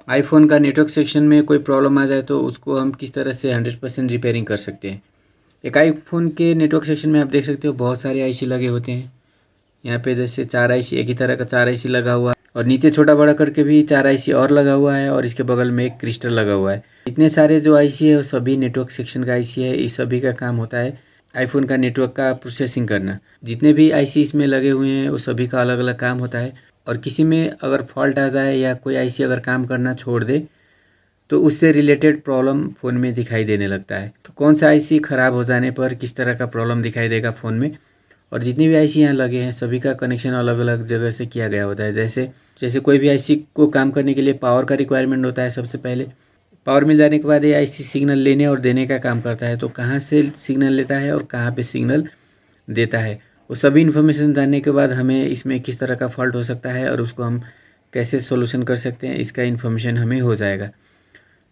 IPhone का network section में कोई प्रॉब्लम आ जाए तो उसको हम किस तरह से 100% रिपेयरिंग कर सकते हैं। एक आईफ़ोन के नेटवर्क सेक्शन में आप देख सकते हो बहुत सारे आईसी लगे होते हैं। यहाँ पे जैसे 4 आईसी, एक ही तरह का 4 आईसी लगा हुआ है और नीचे छोटा बड़ा करके भी 4 आईसी और लगा हुआ है और इसके बगल में एक क्रिस्टल लगा हुआ है। इतने सारे जो आईसी है वो सभी नेटवर्क सेक्शन का आईसी है। इस सभी का काम होता है आईफ़ोन का नेटवर्क का प्रोसेसिंग करना। जितने भी आईसी इसमें लगे हुए हैं वो सभी का अलग अलग काम होता है और किसी में अगर फॉल्ट आ जाए या कोई आईसी अगर काम करना छोड़ दे तो उससे रिलेटेड प्रॉब्लम फ़ोन में दिखाई देने लगता है। तो कौन सा आईसी ख़राब हो जाने पर किस तरह का प्रॉब्लम दिखाई देगा फ़ोन में, और जितने भी आईसी यहाँ लगे हैं सभी का कनेक्शन अलग अलग जगह से किया गया होता है। जैसे जैसे कोई भी आईसी को काम करने के लिए पावर का रिक्वायरमेंट होता है। सबसे पहले पावर मिल जाने के बाद ये आईसी सिग्नल लेने और देने का काम करता है। तो कहाँ से सिग्नल लेता है और कहाँ पे सिग्नल देता है, वो सभी इन्फॉर्मेशन जानने के बाद हमें इसमें किस तरह का फॉल्ट हो सकता है और उसको हम कैसे सोल्यूशन कर सकते हैं, इसका इन्फॉर्मेशन हमें हो जाएगा।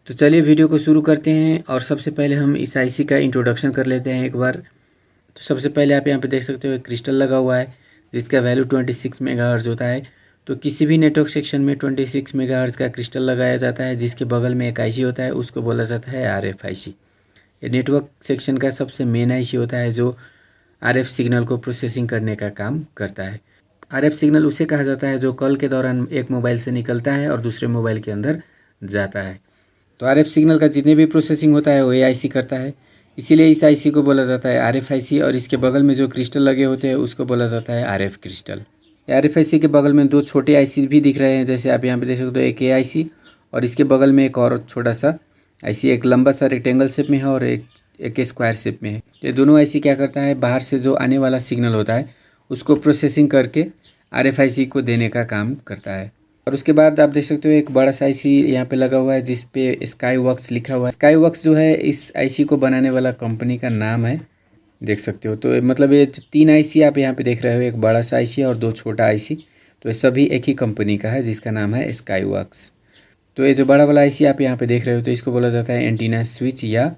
तो चलिए वीडियो को शुरू करते हैं और सबसे पहले हम इस आईसी का इंट्रोडक्शन कर लेते हैं एक बार। तो सबसे पहले आप यहाँ पे देख सकते हो एक क्रिस्टल लगा हुआ है जिसका वैल्यू 26 मेगाहर्ट्ज़ होता है। तो किसी भी नेटवर्क सेक्शन में 26 मेगाहर्ट्ज़ का क्रिस्टल लगाया जाता है जिसके बगल में एक आईसी होता है, उसको बोला जाता है आरएफ आईसी। ये नेटवर्क सेक्शन का सबसे मेन आईसी होता है जो आरएफ सिग्नल को प्रोसेसिंग करने का काम करता है। आरएफ सिग्नल उसे कहा जाता है जो कॉल के दौरान एक मोबाइल से निकलता है और दूसरे मोबाइल के अंदर जाता है। तो आरएफ सिग्नल का जितने भी प्रोसेसिंग होता है वो ये आईसी करता है, इसीलिए इस आईसी को बोला जाता है आरएफ आईसी। और इसके बगल में जो क्रिस्टल लगे होते हैं उसको बोला जाता है आरएफ क्रिस्टल। आरएफ आईसी के बगल में दो छोटे आईसी भी दिख रहे हैं, जैसे आप यहाँ पे देख सकते हो एक ए आईसी और इसके बगल में एक और छोटा सा आईसी, एक लंबा सा रेक्टेंगल शेप में है और एक स्क्वायर शेप में है। ये दोनों आईसी क्या करता है, बाहर से जो आने वाला सिग्नल होता है उसको प्रोसेसिंग करके आरएफआईसी को देने का काम करता है। और उसके बाद आप देख सकते हो एक बड़ा सा आईसी यहाँ पे लगा हुआ है जिस पे स्काई वर्क्स लिखा हुआ है। स्काई वर्क्स जो है इस आईसी को बनाने वाला कंपनी का नाम है, देख सकते हो। तो मतलब ये जो 3 आईसी आप यहाँ पे देख रहे हो, एक बड़ा सा आईसी और 2 छोटा आईसी, तो ये सभी एक ही कंपनी का है जिसका नाम है स्काई वर्क्स। तो ये जो बड़ा वाला आईसी आप यहाँ पे देख रहे हो तो इसको बोला जाता है एंटीना स्विच या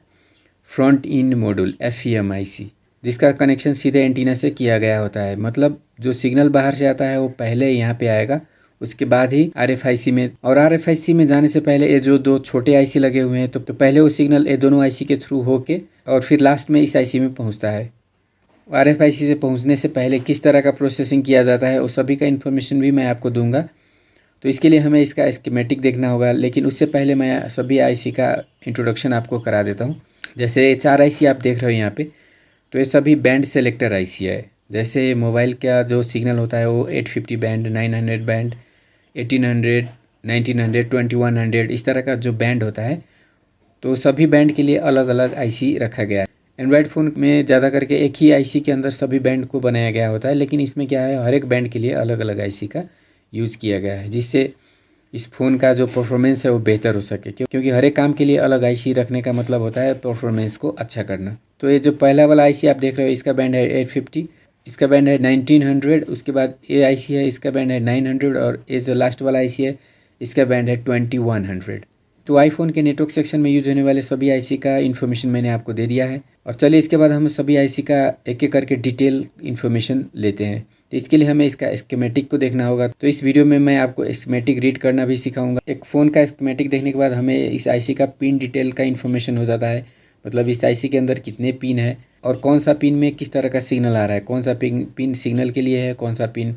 फ्रंट इंड मॉड्यूल FEM जिसका कनेक्शन सीधे एंटीना से किया गया होता है। मतलब जो सिग्नल बाहर से आता है वो पहले यहाँ पे आएगा, उसके बाद ही RFIC में, और RFIC में जाने से पहले ये जो 2 छोटे आईसी लगे हुए हैं तो पहले वो सिग्नल ये दोनों आईसी के थ्रू होके और फिर लास्ट में इस आईसी में पहुँचता है। RFIC से पहुँचने से पहले किस तरह का प्रोसेसिंग किया जाता है वो सभी का इन्फॉर्मेशन भी मैं आपको दूंगा। तो इसके लिए हमें इसका स्कीमेटिक देखना होगा, लेकिन उससे पहले मैं सभी आईसी का इंट्रोडक्शन आपको करा देता हूँ। जैसे 4 आईसी आप देख रहे हो यहाँ पे, तो ये सभी बैंड सेलेक्टर आईसी है। जैसे मोबाइल का जो सिग्नल होता है वो 850 बैंड, 900 बैंड, 1800, 1900, 2100 इस तरह का जो बैंड होता है, तो सभी बैंड के लिए अलग अलग आईसी रखा गया है। एंड्रॉयड फ़ोन में ज़्यादा करके एक ही आईसी के अंदर सभी बैंड को बनाया गया होता है, लेकिन इसमें क्या है, हर एक बैंड के लिए अलग अलग आईसी का यूज़ किया गया है जिससे इस फ़ोन का जो परफॉर्मेंस है वो बेहतर हो सके, क्योंकि हर एक काम के लिए अलग आईसी रखने का मतलब होता है परफॉर्मेंस को अच्छा करना। तो ये जो पहला वाला आईसी आप देख रहे हो इसका बैंड है 850, इसका बैंड है 1900, उसके बाद ये आईसी है इसका बैंड है 900 और ये जो लास्ट वाला आईसी है इसका बैंड है 2100। तो आईफोन के नेटवर्क सेक्शन में यूज होने वाले सभी आईसी का इन्फॉर्मेशन मैंने आपको दे दिया है। और चलिए इसके बाद हम सभी आईसी का एक एक करके डिटेल इन्फॉर्मेशन लेते हैं। तो इसके लिए हमें इसका स्कीमेटिक को देखना होगा। तो इस वीडियो में मैं आपको स्कीमेटिक रीड करना भी सिखाऊंगा। एक फ़ोन का स्कीमेटिक देखने के बाद हमें इस आईसी का पिन डिटेल का इन्फॉर्मेशन हो जाता है, मतलब इस आईसी के अंदर कितने पिन है और कौन सा पिन में किस तरह का सिग्नल आ रहा है, कौन सा पिन सिग्नल के लिए है, कौन सा पिन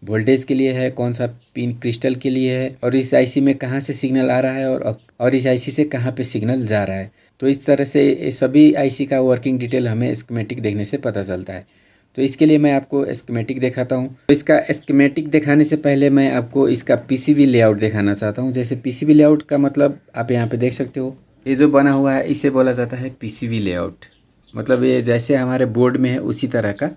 वोल्टेज के लिए है, कौन सा पिन क्रिस्टल के लिए है, और इस आईसी में कहाँ से सिग्नल आ रहा है और इस आईसी से कहाँ पे सिग्नल जा रहा है। तो इस तरह से ये सभी आईसी का वर्किंग डिटेल हमें स्कीमेटिक देखने से पता चलता है। तो इसके लिए मैं आपको स्कीमेटिक दिखाता हूँ। तो इसका स्कीमेटिक दिखाने से पहले मैं आपको इसका पीसीबी लेआउट दिखाना चाहता हूँ। जैसे पीसीबी लेआउट का मतलब आप यहाँ पे देख सकते हो, ये जो बना हुआ है इसे बोला जाता है पीसीबी लेआउट। मतलब ये जैसे हमारे बोर्ड में है उसी तरह का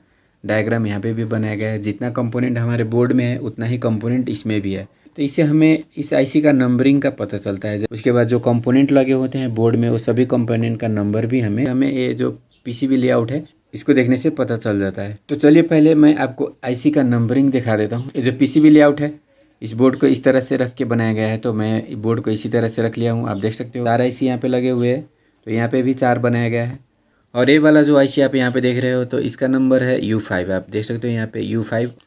डायग्राम यहाँ पे भी बनाया गया है। जितना कंपोनेंट हमारे बोर्ड में है उतना ही कंपोनेंट इसमें भी है। तो इससे हमें इस आईसी का नंबरिंग का पता चलता है। उसके बाद जो कंपोनेंट लगे होते हैं बोर्ड में वो सभी कंपोनेंट का नंबर भी हमें ये जो पीसीबी लेआउट है इसको देखने से पता चल जाता है। तो चलिए पहले मैं आपको आईसी का नंबरिंग दिखा देता हूँ। ये जो पीसीबी लेआउट है इस बोर्ड को इस तरह से रख के बनाया गया है, तो मैं बोर्ड को इसी तरह से रख लिया हूँ। आप देख सकते हो 4 आईसी यहाँ पे लगे हुए हैं, तो यहाँ पे भी 4 बनाया गया है। और ये वाला जो आईसी आप यहाँ पे देख रहे हो तो इसका नंबर है U5। आप देख सकते हो यहाँ पे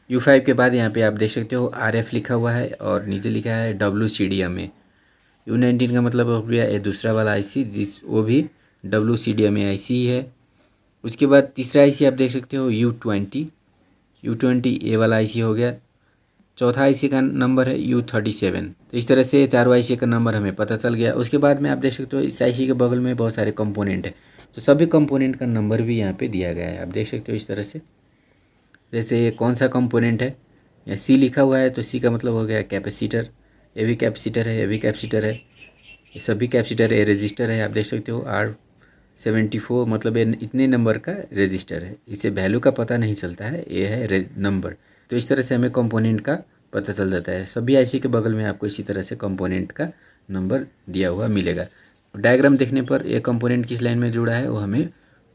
U5 के बाद यहाँ पे आप देख सकते हो RF लिखा हुआ है और नीचे लिखा है WCDMA। U19 का मतलब हो गया ये दूसरा वाला आईसी, वो भी WCDMA आईसी है। उसके बाद तीसरा आईसी आप देख सकते हो U20 ये वाला आईसी हो गया। चौथा आईसी का नंबर है U37। तो इस तरह से चारों आईसी का नंबर हमें पता चल गया। उसके बाद में आप देख सकते हो इस आईसी के बगल में बहुत सारे कंपोनेंट है, तो सभी कंपोनेंट का नंबर भी यहाँ पे दिया गया है, आप देख सकते हो इस तरह से। जैसे ये कौन सा कंपोनेंट है, या सी लिखा हुआ है तो सी का मतलब हो गया कैपेसिटर, ये भी कैपेसिटर है, ये भी कैपेसिटर है, ये सभी कैपेसिटर है। रजिस्टर है, आप देख सकते हो R74, मतलब ये इतने नंबर का रजिस्टर है, इसे वैल्यू का पता नहीं चलता है, ये है नंबर। तो इस तरह से हमें कंपोनेंट का पता चल जाता है। सभी आईसी के बगल में आपको इसी तरह से कंपोनेंट का नंबर दिया हुआ मिलेगा। डायग्राम देखने पर ये कंपोनेंट किस लाइन में जुड़ा है वो हमें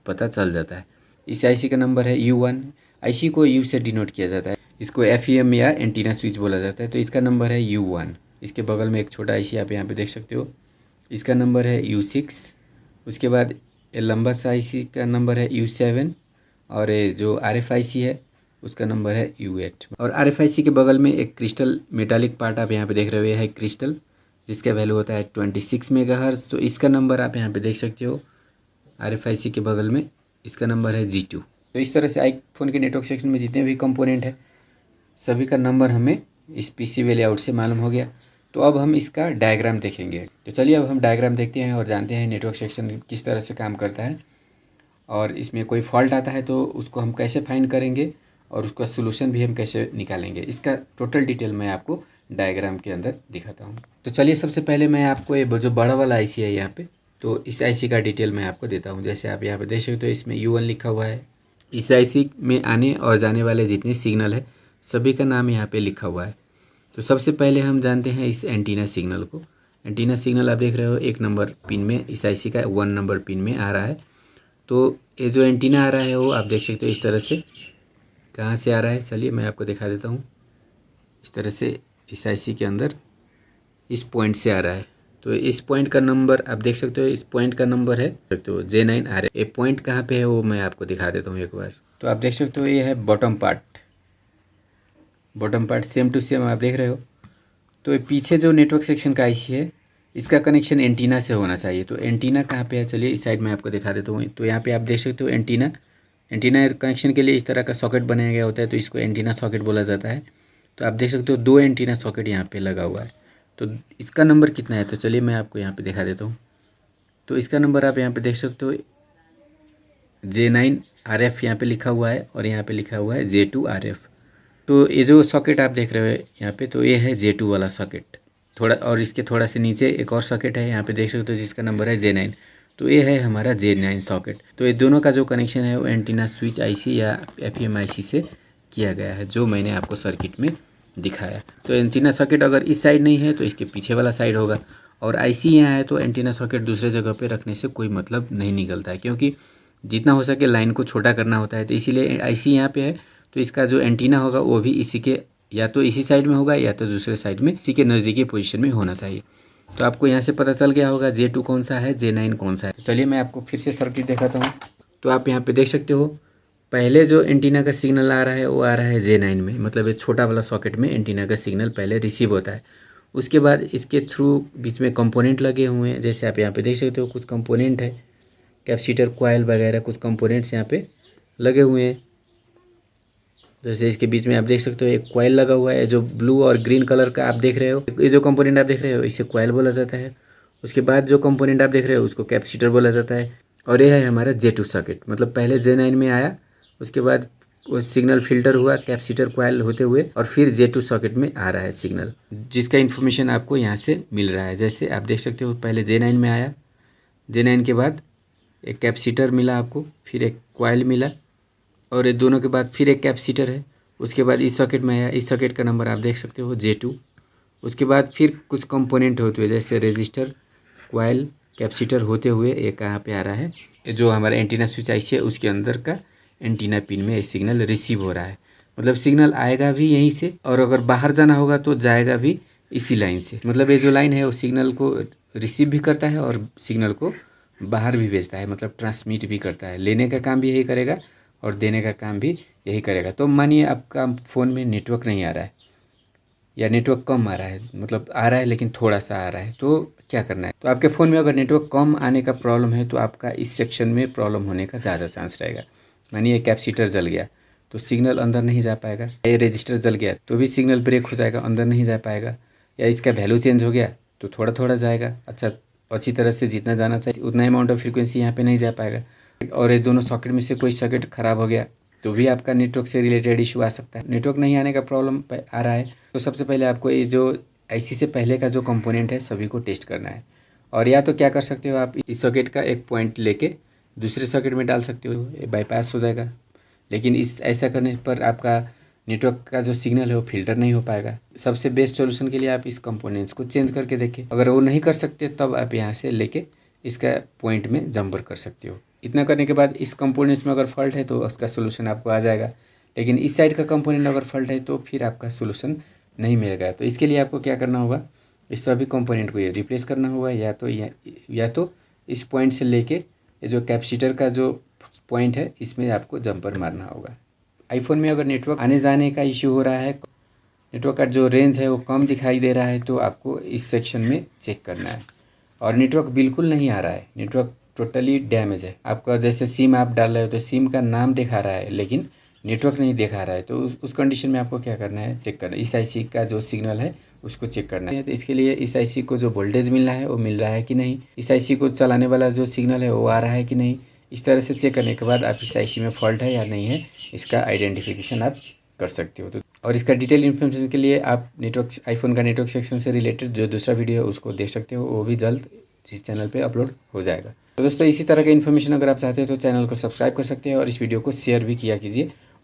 पता चल जाता है। इस आईसी का नंबर है U1। आईसी को U से डिनोट किया जाता है, इसको FEM या एंटीना स्विच बोला जाता है। तो इसका नंबर है U1। इसके बगल में एक छोटा आईसी आप यहाँ पे देख सकते हो, इसका नंबर है U6। उसके बाद ये लंबा सा आईसी का नंबर है U7, और ये जो RFIC है उसका नंबर है U8। और RFIC के बगल में एक क्रिस्टल मेटालिक पार्ट आप यहाँ पे देख रहे हो, ये है क्रिस्टल, जिसका वैल्यू होता है 26 मेगाहर्ट्ज़। तो इसका नंबर आप यहाँ पे देख सकते हो, RFIC के बगल में इसका नंबर है G2। तो इस तरह से आईफोन के नेटवर्क सेक्शन में जितने भी कंपोनेंट है सभी का नंबर हमें इस PCB लेआउट से मालूम हो गया। तो अब हम इसका डायग्राम देखेंगे। तो चलिए अब हम डायग्राम देखते हैं और जानते हैं नेटवर्क सेक्शन किस तरह से काम करता है, और इसमें कोई फॉल्ट आता है तो उसको हम कैसे फाइंड करेंगे और उसका सोल्यूशन भी हम कैसे निकालेंगे, इसका टोटल डिटेल मैं आपको डायग्राम के अंदर दिखाता हूँ। तो चलिए सबसे पहले मैं आपको ये जो बड़ा वाला आईसी है यहाँ पे, तो इस आईसी का डिटेल मैं आपको देता हूँ। जैसे आप यहाँ पे देख सकते हो इसमें U1 लिखा हुआ है। इस आईसी में आने और जाने वाले जितने सिग्नल है सभी का नाम यहाँ पे लिखा हुआ है। तो सबसे पहले हम जानते हैं इस एंटीना सिग्नल को। एंटीना सिग्नल आप देख रहे हो 1 नंबर पिन में, इस आईसी का 1 नंबर पिन में आ रहा है। तो ये जो एंटीना आ रहा है वो आप देख सकते हो इस तरह से, कहाँ से आ रहा है चलिए मैं आपको दिखा देता हूँ। इस तरह से इस आईसी के अंदर इस पॉइंट से आ रहा है। तो इस पॉइंट का नंबर आप देख सकते हो, इस पॉइंट का नंबर है तो J9R। ये पॉइंट कहाँ पे है वो मैं आपको दिखा देता हूँ एक बार। तो आप देख सकते हो ये है bottom part same to same आप देख रहे हो। तो पीछे जो नेटवर्क सेक्शन का आईसी है इसका कनेक्शन एंटीना से होना चाहिए। तो एंटीना कहाँ पे है चलिए इस साइड में आपको दिखा देता हूँ। तो यहाँ पे आप देख सकते हो एंटीना कनेक्शन के लिए इस तरह का सॉकेट बनाया गया होता है, तो इसको एंटीना सॉकेट बोला जाता है। तो आप देख सकते हो 2 एंटीना सॉकेट यहाँ पे लगा हुआ है। तो इसका नंबर कितना है तो चलिए मैं आपको यहाँ पे दिखा देता हूँ। तो इसका नंबर आप यहाँ पे देख सकते हो J9RF यहाँ पे लिखा हुआ है, और यहाँ पे लिखा हुआ है J2RF। तो ये जो सॉकेट आप देख रहे हो यहाँ पे, तो ये है J2 वाला सॉकेट। थोड़ा और इसके थोड़ा से नीचे एक और सॉकेट है यहाँ पे देख सकते हो जिसका नंबर है J9। तो ये है हमारा J9 सॉकेट। तो ये दोनों का जो कनेक्शन है वो एंटीना स्विच आईसी या FEM आईसी से किया गया है, जो मैंने आपको सर्किट में दिखाया। तो एंटीना सॉकेट अगर इस साइड नहीं है तो इसके पीछे वाला साइड होगा, और आईसी यहाँ है तो एंटीना सॉकेट दूसरे जगह पे रखने से कोई मतलब नहीं निकलता है, क्योंकि जितना हो सके लाइन को छोटा करना होता है। तो इसीलिए आईसी यहाँ पे है, तो इसका जो एंटीना होगा वो भी इसी के या तो इसी साइड में होगा या तो दूसरे साइड में इसी के नज़दीकी पोजीशन में होना चाहिए। तो आपको यहाँ से पता चल गया होगा J2 कौन सा है, J9 कौन सा है। तो चलिए मैं आपको फिर से सर्किट दिखाता हूँ। तो आप यहाँ पे देख सकते हो पहले जो एंटीना का सिग्नल आ रहा है वो आ रहा है J9 में, मतलब ये छोटा वाला सॉकेट में एंटीना का सिग्नल पहले रिसीव होता है। उसके बाद इसके थ्रू बीच में कंपोनेंट लगे हुए हैं, जैसे आप यहाँ पे देख सकते हो कुछ कंपोनेंट है, कैपेसिटर कॉइल वगैरह कुछ कंपोनेंट्स यहाँ पे लगे हुए हैं। जैसे इसके बीच में आप देख सकते हो एक कॉइल लगा हुआ है जो ब्लू और ग्रीन कलर का आप देख रहे हो। ये जो कंपोनेंट आप देख रहे हो इसे कॉइल बोला जाता है। उसके बाद जो कंपोनेंट आप देख रहे हो उसको कैपेसिटर बोला जाता है। और ये है हमारा J2 सर्किट, मतलब पहले J9 में आया, उसके बाद वो सिग्नल फिल्टर हुआ कैपेसिटर कॉइल होते हुए, और फिर J2 सॉकेट में आ रहा है सिग्नल, जिसका इन्फॉर्मेशन आपको यहाँ से मिल रहा है। जैसे आप देख सकते हो पहले J9 में आया, J9 के बाद एक कैपेसिटर मिला आपको, फिर एक कॉइल मिला, और ये दोनों के बाद फिर एक कैपेसिटर है। उसके बाद इस सॉकेट में आया, इस सॉकेट का नंबर आप देख सकते हो J2। उसके बाद फिर कुछ कंपोनेंट होते हुए जैसे रेजिस्टर कॉइल कैपेसिटर होते हुए ये कहाँ पे आ रहा है, ये जो हमारा एंटीना स्विच आईसी है उसके अंदर का एंटीना पिन में ये सिग्नल रिसीव हो रहा है। मतलब सिग्नल आएगा भी यहीं से, और अगर बाहर जाना होगा तो जाएगा भी इसी लाइन से। मतलब ये जो लाइन है वो सिग्नल को रिसीव भी करता है और सिग्नल को बाहर भी भेजता है, मतलब ट्रांसमिट भी करता है। लेने का काम भी यही करेगा और देने का काम भी यही करेगा। तो मानिए आपका फ़ोन में नेटवर्क नहीं आ रहा है, या नेटवर्क कम आ रहा है, मतलब आ रहा है लेकिन थोड़ा सा आ रहा है, तो क्या करना है। तो आपके फ़ोन में अगर नेटवर्क कम आने का प्रॉब्लम है तो आपका इस सेक्शन में प्रॉब्लम होने का ज़्यादा चांस रहेगा। मानिए कैपेसिटर जल गया तो सिग्नल अंदर नहीं जा पाएगा, ये रजिस्टर जल गया तो भी सिग्नल ब्रेक हो जाएगा, अंदर नहीं जा पाएगा, या इसका वैल्यू चेंज हो गया तो थोड़ा थोड़ा जाएगा, अच्छी तरह से जितना जाना चाहिए उतना अमाउंट ऑफ फ्रीक्वेंसी यहाँ पे नहीं जा पाएगा। और ये दोनों सॉकेट में से कोई सॉकेट ख़राब हो गया तो भी आपका नेटवर्क से रिलेटेड इशू आ सकता है। नेटवर्क नहीं आने का प्रॉब्लम आ रहा है तो सबसे पहले आपको ये जो आईसी से पहले का जो कंपोनेंट है सभी को टेस्ट करना है। और या तो क्या कर सकते हो, आप इस सॉकेट का एक पॉइंट लेके दूसरे सॉकेट में डाल सकते हो, ये बाईपास हो जाएगा। लेकिन इस ऐसा करने पर आपका नेटवर्क का जो सिग्नल है वो फिल्टर नहीं हो पाएगा। सबसे बेस्ट सॉल्यूशन के लिए आप इस कंपोनेंट्स को चेंज करके देखें। अगर वो नहीं कर सकते तब आप यहाँ से लेके इसका पॉइंट में जंपर कर सकते हो। इतना करने के बाद इस कंपोनेंट्स में अगर फॉल्ट है तो उसका सोल्यूशन आपको आ जाएगा, लेकिन इस साइड का कंपोनेंट अगर फॉल्ट है तो फिर आपका सोल्यूशन नहीं मिलेगा। तो इसके लिए आपको क्या करना होगा, इस सभी कंपोनेंट को ये रिप्लेस करना होगा, या तो इस पॉइंट से लेके ये जो कैपेसिटर का जो पॉइंट है इसमें आपको जंपर मारना होगा। आईफोन में अगर नेटवर्क आने जाने का इशू हो रहा है, नेटवर्क का जो रेंज है वो कम दिखाई दे रहा है, तो आपको इस सेक्शन में चेक करना है। और नेटवर्क बिल्कुल नहीं आ रहा है, नेटवर्क टोटली डैमेज है, आपका जैसे सिम आप डाल रहे हो तो सिम का नाम दिखा रहा है लेकिन नेटवर्क नहीं दिखा रहा है, तो उस कंडीशन में आपको क्या करना है, चेक करना है इस आईसी का जो सिग्नल है उसको चेक करना है। तो इसके लिए इस आईसी को जो वोल्टेज मिलना है वो मिल रहा है कि नहीं, इस आईसी को चलाने वाला जो सिग्नल है वो आ रहा है कि नहीं, इस तरह से चेक करने के बाद आप इस आईसी में फॉल्ट है या नहीं है इसका आइडेंटिफिकेशन आप कर सकते हो। तो और इसका डिटेल इन्फॉर्मेशन के लिए आप नेटवर्क आईफोन का नेटवर्क सेक्शन से रिलेटेड जो दूसरा वीडियो है उसको देख सकते हो, वो भी जल्द इस चैनल पे अपलोड हो जाएगा। तो दोस्तों इसी तरह का इन्फॉर्मेशन अगर आप चाहते हो तो चैनल को सब्सक्राइब कर सकते हैं और इस वीडियो को शेयर भी किया कीजिए